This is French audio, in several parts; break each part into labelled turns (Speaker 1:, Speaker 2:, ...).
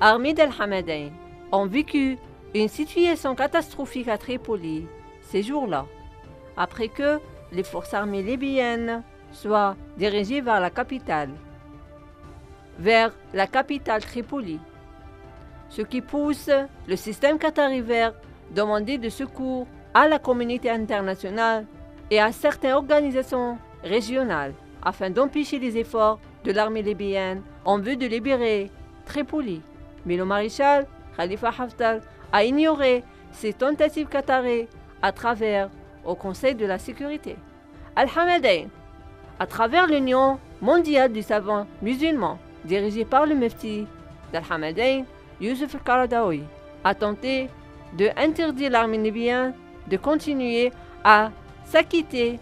Speaker 1: armées d'Al-Hamadain ont vécu une situation catastrophique à Tripoli ces jours-là, après que les forces armées libyennes soient dirigées vers la capitale Tripoli, ce qui pousse le système qatari vert demander de secours à la communauté internationale et à certaines organisations régionales afin d'empêcher les efforts de l'armée libyenne en vue de libérer Tripoli. Mais le maréchal Khalifa Haftar a ignoré ces tentatives qatari à travers au Conseil de la sécurité. Al-Hamadain, à travers l'Union mondiale des savants musulmans, dirigée par le mufti d'Al-Hamadain, Youssef al-Qaradawi, a tenté de interdire l'armée libyenne de continuer à s'acquitter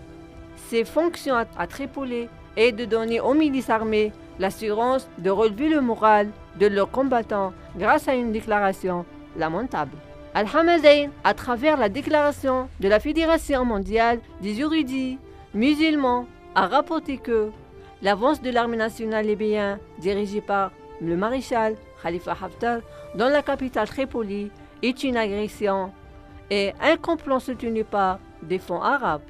Speaker 1: ses fonctions à Tripoli et de donner aux milices armées l'assurance de relever le moral de leurs combattants grâce à une déclaration lamentable. Al-Hamadain, à travers la déclaration de la Fédération mondiale des érudits musulmans, a rapporté que l'avance de l'armée nationale libyenne dirigée par le maréchal Khalifa Haftar dans la capitale Tripoli est une agression et un complot soutenu par des fonds arabes.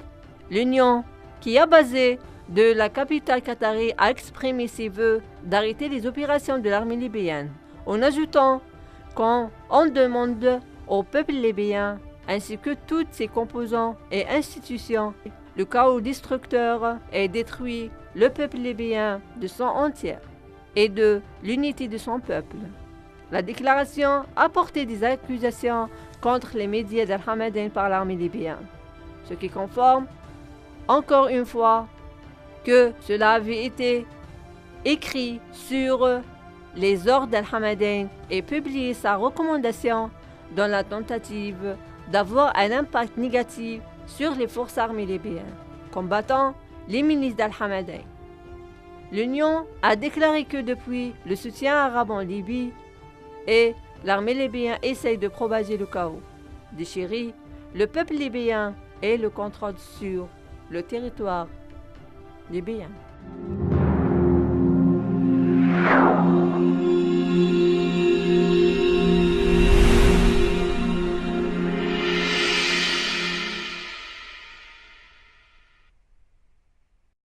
Speaker 1: L'Union, qui a basé de la capitale qatari, a exprimé ses vœux d'arrêter les opérations de l'armée libyenne, en ajoutant qu'on demande au peuple libyen ainsi que toutes ses composants et institutions. Le chaos destructeur et détruit le peuple libyen de son entier et de l'unité de son peuple. La déclaration a porté des accusations contre les médias d'Al-Hamadain par l'armée libyenne, ce qui conforme encore une fois que cela avait été écrit sur les ordres d'Al-Hamadain et publié sa recommandation dans la tentative d'avoir un impact négatif sur les forces armées libyennes combattant les milices d'Al-Hamadain. L'Union a déclaré que depuis le soutien arabe en Libye et l'armée libyenne essaye de propager le chaos, déchirer le peuple libyen et le contrôle sur le territoire libyen.